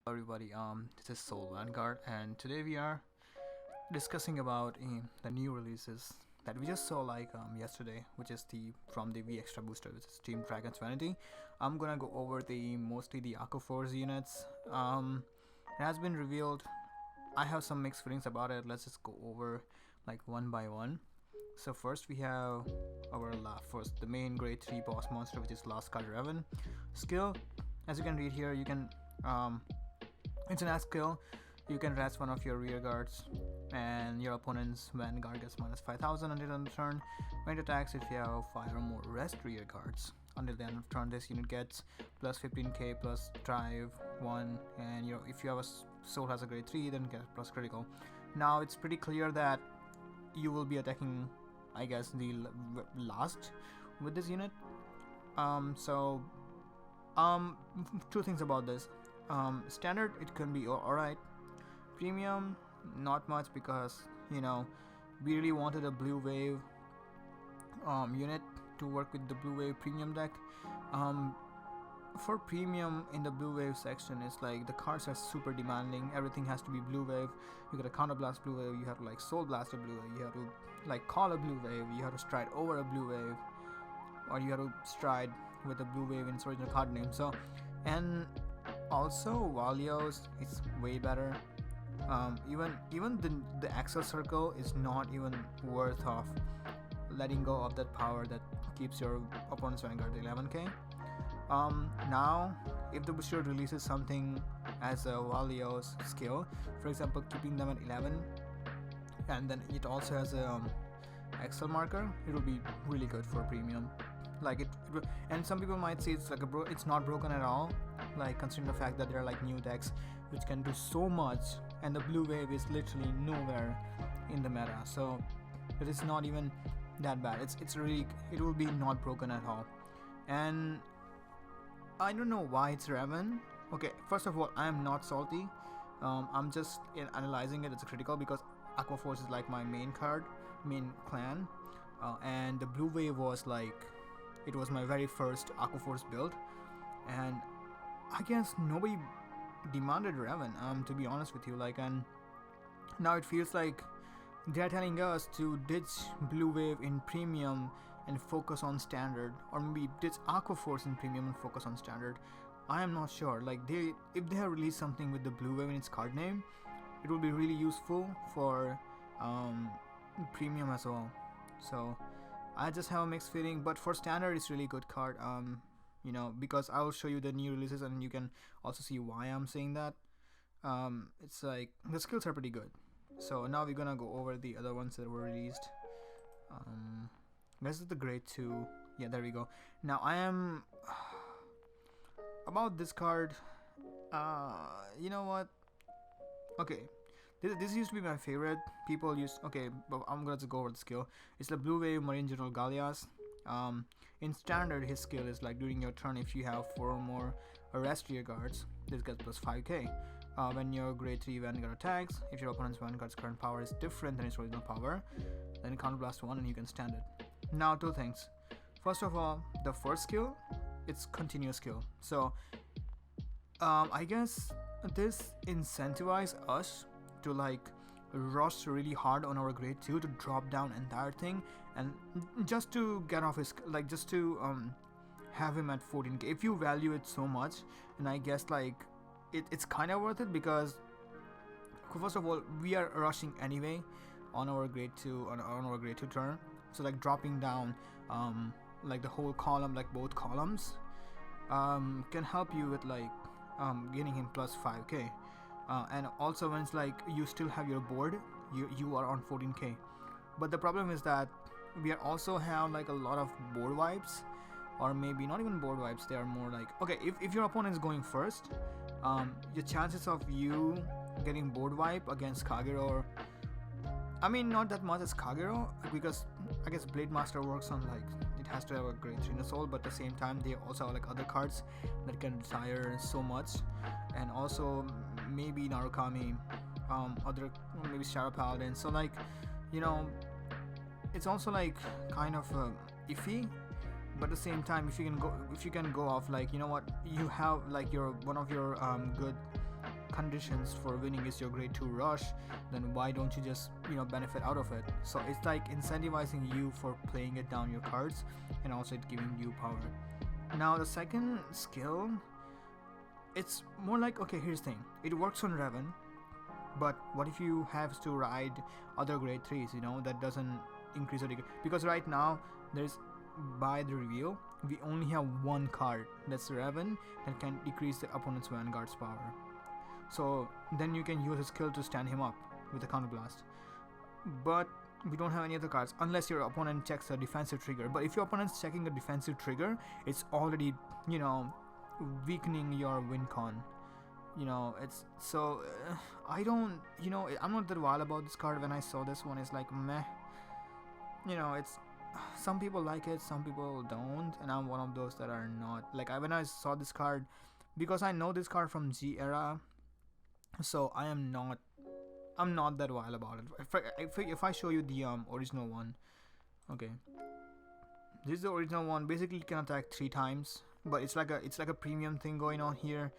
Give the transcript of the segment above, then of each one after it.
Everybody, this is Soul Vanguard, and today we are discussing about the new releases that we just saw yesterday, which is the from the V Extra booster, which is Team Dragon's Vanity. I'm gonna go over the mostly the Aqua Force units. It has been revealed. I have some mixed feelings about it. Let's just go over like one by one. So first we have our first the main grade 3 boss monster, which is Last Card Revan. Skill, as you can read here, you can it's an axe skill. You can rest one of your rear guards, and your opponent's vanguard gets minus 5,000 until the end of turn. When it attacks, if you have 5 or more rest rear guards, until the end of turn, this unit gets plus 15k plus drive 1, and if you have soul has a grade 3, then get plus critical. Now it's pretty clear that you will be attacking, I guess, the last with this unit. Two things about this. Standard, it can be alright. Premium, not much, because we really wanted a blue wave unit to work with the blue wave premium deck. For premium in the blue wave section, it's like the cards are super demanding. Everything has to be blue wave. You got a counterblast blue wave, you have to like soul blast a blue wave, you have to like call a blue wave, you have to stride over a blue wave, or you have to stride with a blue wave in its original card name. So, and also Valios is way better. Even the Axel Circle is not even worth of letting go of that power that keeps your opponent's vanguard 11k. Now if the booster releases something as a Valios skill, for example keeping them at 11, and then it also has a Axel marker, it will be really good for premium. Like it and some people might say it's like it's not broken at all, like considering the fact that there are like new decks which can do so much, and the blue wave is literally nowhere in the meta, so it is not even that bad. It's really, it will be not broken at all. And I don't know why it's Revan. Okay, first of all, I am not salty. I'm just analyzing it. It's a critical because Aqua Force is like my main clan, and the blue wave was like, it was my very first Aqua Force build, and I guess nobody demanded Revan, to be honest with you. And now it feels like they're telling us to ditch blue wave in premium and focus on standard, or maybe ditch Aqua Force in premium and focus on standard. I am not sure. If they have released something with the blue wave in its card name, it will be really useful for premium as well. So I just have a mixed feeling, but for standard it's really good card. Because I will show you the new releases and you can also see why I'm saying that. It's like the skills are pretty good. So now we're gonna go over the other ones that were released. This is the grade 2. Yeah, there we go. Now I am about this card. You know what? Okay, this used to be my favorite. People used, okay, but I'm gonna just go over the skill. It's the blue wave Marine General Gallias. In standard, his skill is like during your turn, if you have 4 or more arrest rear guards, this gets plus 5k. When your grade 3 vanguard attacks, if your opponent's vanguard's current power is different than its original power, then you counterblast 1 and you can stand it. Now, two things. First of all, the first skill, it's continuous skill. So I guess this incentivizes us to like rush really hard on our grade 2 to drop down entire thing, and just to get off his, like just to have him at 14k if you value it so much. And I guess like it's kind of worth it, because first of all we are rushing anyway on our grade 2 on our grade 2 turn, so like dropping down like the whole column, like both columns, can help you with like gaining him plus 5k. And also when it's like you still have your board, you are on 14k. But the problem is that we are also have like a lot of board wipes, or maybe not even board wipes. They are more like, okay, if your opponent is going first, your chances of you getting board wipe against Kagero, I mean not that much as Kagero, because I guess Blade Master works on like, it has to have a grade 3 in the soul, but at the same time they also have like other cards that can retire so much. And also maybe Narukami, other maybe Shadow Paladin. So like, it's also like kind of iffy. but at the same time, if you can go off, like, you know what, you have like your one of your good conditions for winning is your grade 2 rush, then why don't you just benefit out of it? So it's like incentivizing you for playing it down your cards, and also it giving you power. Now the second skill, it's more like, okay, here's the thing, it works on Revan, but what if you have to ride other grade 3s, that doesn't increase your degree? Because right now there's, by the reveal, we only have one card, that's Revan, that can decrease the opponent's Vanguard's power. So then you can use a skill to stand him up with a counterblast. But we don't have any other cards unless your opponent checks a defensive trigger. But if your opponent's checking a defensive trigger, it's already, weakening your win con. It's so I don't, I'm not that wild about this card. When I saw this one, it's like meh. It's, some people like it, some people don't, and I'm one of those that are not. Like, when I saw this card, because I know this card from G era, so I'm not that wild about it. If I show you the original one, okay, this is the original one. Basically, it can attack 3 times, but it's like a premium thing going on here.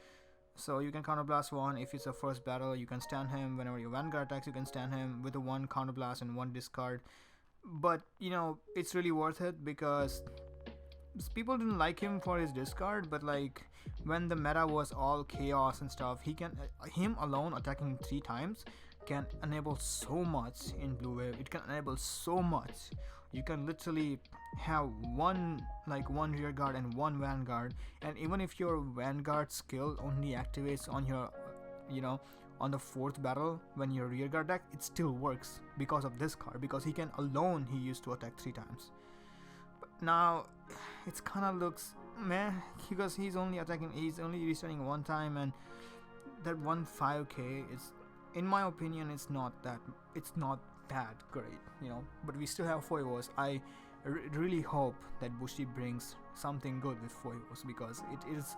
So you can counterblast 1 if it's a first battle. You can stand him whenever your Vanguard attacks. You can stand him with a 1 counterblast and 1 discard. But it's really worth it because people didn't like him for his discard, but like when the meta was all chaos and stuff, him alone attacking 3 times can enable so much in Blue Wave. It can enable so much. You can literally have one rear guard and 1 Vanguard, and even if your Vanguard skill only activates on your on the 4th battle when your rear guard attack, it still works because of this card, because he used to attack 3 times. But now it's kind of looks meh because he's only restarting 1 time, and that 1 5k is, in my opinion, it's not that great, but we still have Foivos. I really hope that Bushi brings something good with Foivos, because it is,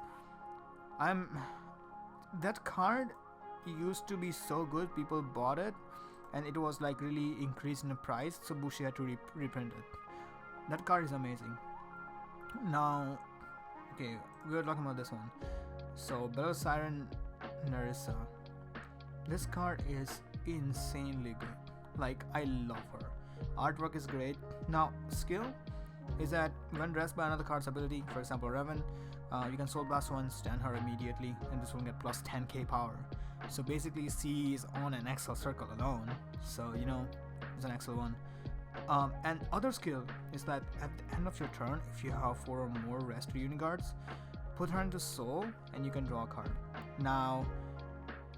that card used to be so good, people bought it and it was like really increased in the price, so Bushi had to reprint it. That card is amazing. Now, okay, we were talking about this one. So Battle Siren Narissa, this card is insanely good. Like, I love her. Artwork is great. Now, skill is that when dressed by another card's ability, for example Revan, you can Soul Blast 1, stand her immediately, and this will get plus 10k power. So basically C is on an Excel circle alone, so it's an Excel one. And other skill is that at the end of your turn, if you have 4 or more rest unigards, put her into Soul and you can draw a card. Now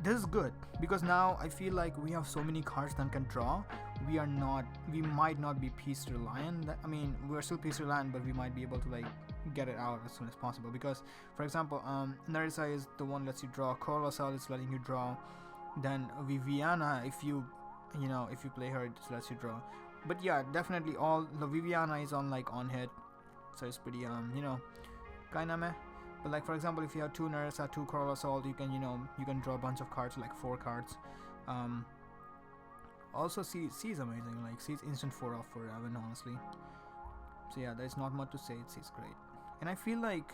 this is good because now I feel like we have so many cards that can draw. We might not be piece reliant. I mean, we're still piece reliant, but we might be able to like get it out as soon as possible. Because, for example, Narissa is the one lets you draw. Colossal is letting you draw. Then Viviana, if you play her, it just lets you draw. But yeah, definitely all the Viviana is on hit, so it's pretty kinda meh. But like, for example, if you have 2 Narissa, 2 Coral Assault, you can draw a bunch of cards, like 4 cards. Also C is amazing. Like, C is instant 4 off for Raven, honestly. So yeah, there's not much to say. It's great. And I feel like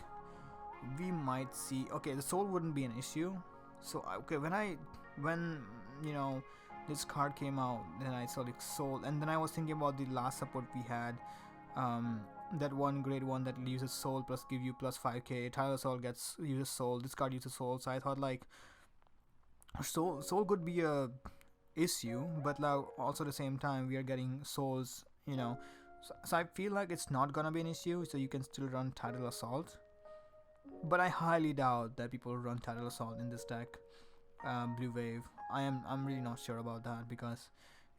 we might see, okay, the Soul wouldn't be an issue. So okay, when this card came out, then I saw the Soul, and then I was thinking about the last support we had, that one grade 1 that uses Soul plus give you plus 5k. Tyler Soul uses Soul, this card uses Soul, so I thought like Soul could be a issue, but like also at the same time we are getting Souls, so I feel like it's not gonna be an issue, so you can still run Tidal Assault. But I highly doubt that people run Tidal Assault in this deck, Blue Wave. I'm really not sure about that, because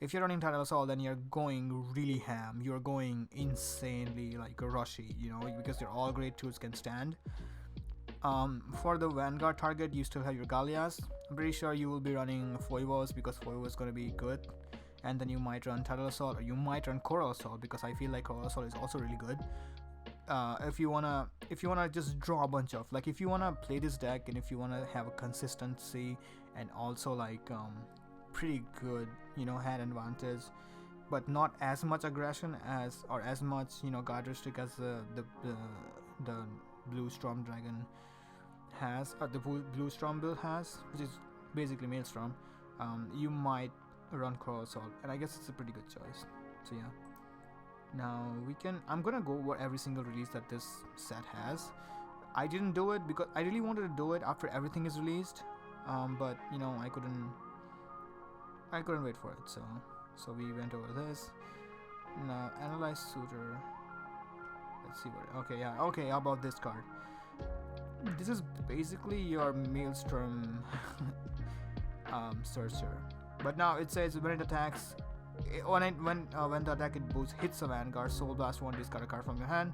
if you're running Tidal Assault, then you're going really ham. You're going insanely like rushy, because they're all grade 2s can stand. For the Vanguard target, you still have your Gallias. I'm pretty sure you will be running Foivos, because Foivos is going to be good. And then you might run Tidal Assault, or you might run Coral Assault, because I feel like Coral Assault is also really good. If you wanna just draw a bunch of, like, if you wanna play this deck and if you wanna have a consistency and also like pretty good hand advantage, but not as much aggression as, or as much guardristic as the Blue Storm Dragon has, or the Blue Storm build has, which is basically Maelstrom, you might run Coral Assault, and I guess it's a pretty good choice. So yeah. Now I'm gonna go over every single release that this set has. I didn't do it because I really wanted to do it after everything is released, but you know I couldn't wait for it. So we went over this. Now analyze suitor. Let's see what. Okay, yeah. Okay, how about this card? This is basically your Maelstrom Searcher, but now it says when it attacks, when the attack it boosts hits a Vanguard, Soul Blast 1, discard a card from your hand,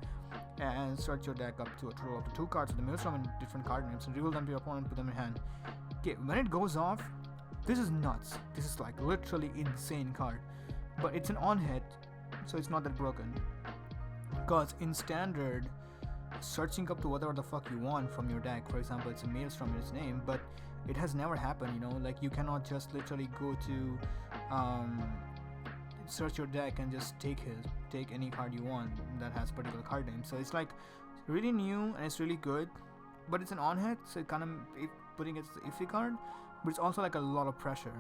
and search your deck up to a total of 2 cards with the Maelstrom and different card names, and reveal them to your opponent, put them in hand. Okay, when it goes off, this is nuts. This is like literally insane card, but it's an on hit, so it's not that broken. Because in standard, searching up to whatever the fuck you want from your deck, for example, it's a Maelstrom in its name, but it has never happened, you know, like you cannot just literally go to search your deck and just take any card you want that has particular card name. So it's like really new and it's really good, but it's an on hit, so it kind of putting it as an iffy card, but it's also like a lot of pressure.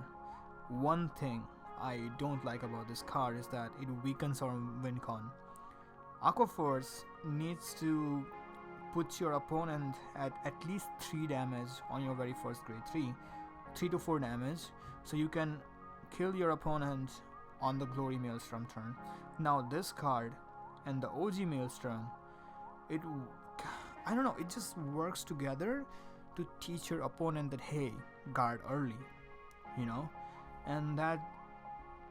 One thing I don't like about this card is that it weakens our win con. Aqua Force needs to put your opponent at least 3 damage on your very first grade, 3 to 4 damage, so you can kill your opponent on the Glory Maelstrom turn. Now this card and the OG Maelstrom, I don't know, it just works together to teach your opponent that hey, guard early, you know, and that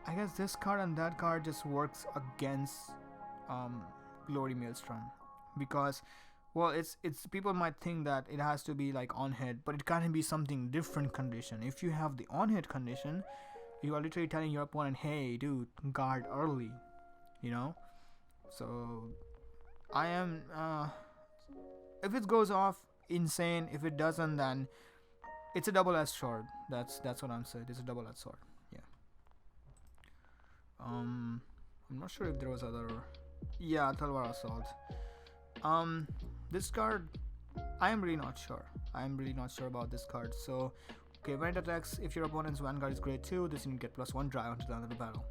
I guess this card and that card just works against Glory Maelstrom, because well it's people might think that it has to be like on hit, but it can be something different condition. If you have the on hit condition, you are literally telling your opponent, hey dude, guard early, you know. So I am if it goes off, insane. If it doesn't, then it's a double-edged sword. That's what I'm saying. It's a double-edged sword. Yeah. I'm not sure if there was other. Yeah, Talwar Assault. This card, I am really not sure. About this card. So, okay, when it attacks, if your opponent's Vanguard is grade 2, this you get +1 drive onto the end of the battle.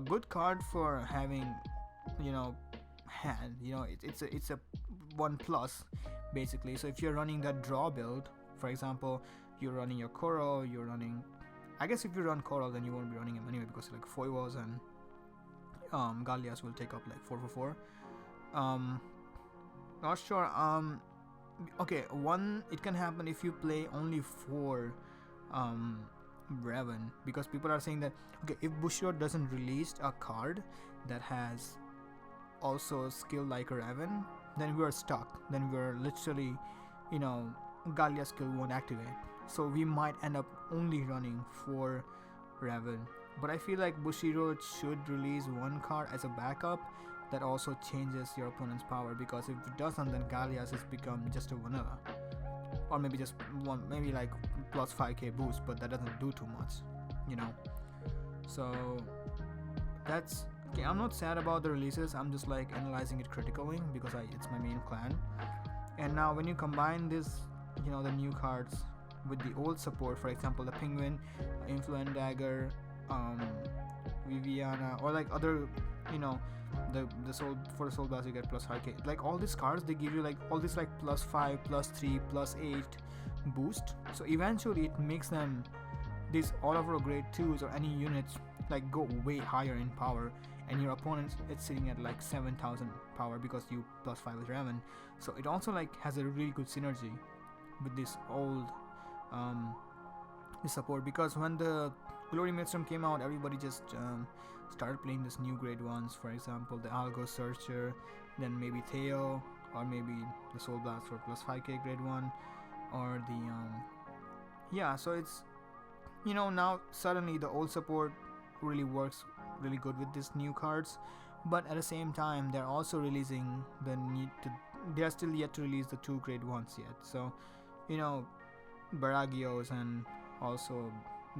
Good card for having, you know, hand. You know, it's a 1+ basically. So if you're running that draw build, for example, you're running your Coral, I guess if you run Coral, then you won't be running him anyway, because like Foiwas and Gallias will take up like 4 for 4. Not sure. Okay, one, it can happen if you play only 4 Raven, because people are saying that okay, if Bushido doesn't release a card that has also a skill like a Raven, then we are stuck. Then we're literally, you know, Gallia skill won't activate. So we might end up only running 4 Raven. But I feel like Bushido should release 1 card as a backup that also changes your opponent's power, because if it doesn't, then Gallias has become just a vanilla, or maybe just one, maybe like plus 5k boost, but that doesn't do too much, you know. So that's okay. I'm not sad about the releases, I'm just like analyzing it critically because it's my main clan. And now when you combine this, you know, the new cards with the old support, for example the Penguin, Influent Dagger, Viviana, or like other, you know, the soul, for the Soul Blast you get plus 5k, like all these cards, they give you like all this like plus 5, plus 3, plus 8 boost. So eventually it makes them, these all of our grade 2s or any units, like go way higher in power, and your opponent is sitting at like 7,000 power because you plus 5 with Raven. So it also like has a really good synergy with this old this support, because when the Glory Maelstrom came out, everybody just started playing this new grade 1s, for example the Algo Searcher, then maybe Theo, or maybe the Soul Blast for plus 5k grade 1, or the yeah, so it's, you know, now suddenly the old support really works really good with these new cards, but at the same time they're also releasing they are still yet to release the 2 grade 1s yet. So, you know, Baragios and also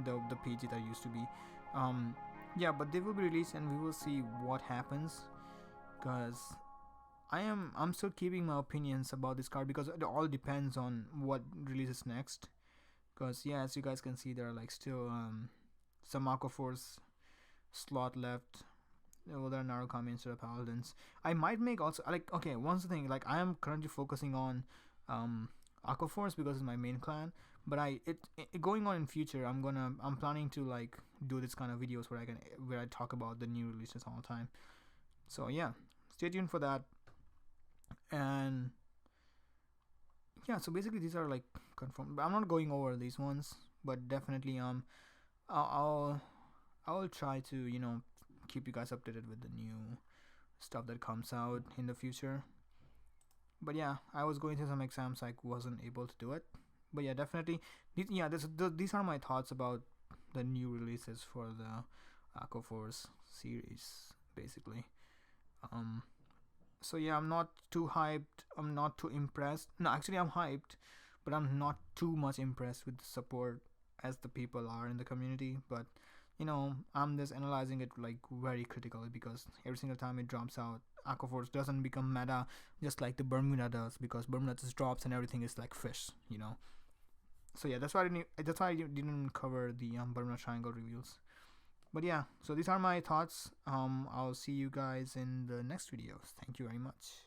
the PG that used to be, yeah, but they will be released and we will see what happens, because I'm still keeping my opinions about this card, because it all depends on what releases next, Because yeah, as you guys can see, there are like still some Aquaforce slot left. Well, there are Narukami instead of Paladins. I might make also like, okay, once the thing, like I am currently focusing on Aquaforce because it's my main clan. But going on in future, I'm planning to like do this kind of videos where I talk about the new releases all the time. So yeah, stay tuned for that. And yeah, so basically these are like confirmed. But I'm not going over these ones, but definitely I'll I'll try to keep you guys updated with the new stuff that comes out in the future. But yeah, I was going through some exams, I wasn't able to do it. But yeah, definitely, these are my thoughts about the new releases for the Aquaforce series, basically. Um, so yeah, I'm not too hyped. I'm not too impressed. No, actually, I'm hyped, but I'm not too much impressed with the support as the people are in the community. But I'm just analyzing it like very critically because every single time it drops out, Aquaforce doesn't become meta just like the Bermuda does, because Bermuda just drops and everything is like fish. So yeah, that's why I didn't cover the Bermuda Triangle reveals. But yeah, so these are my thoughts. I'll see you guys in the next videos. Thank you very much.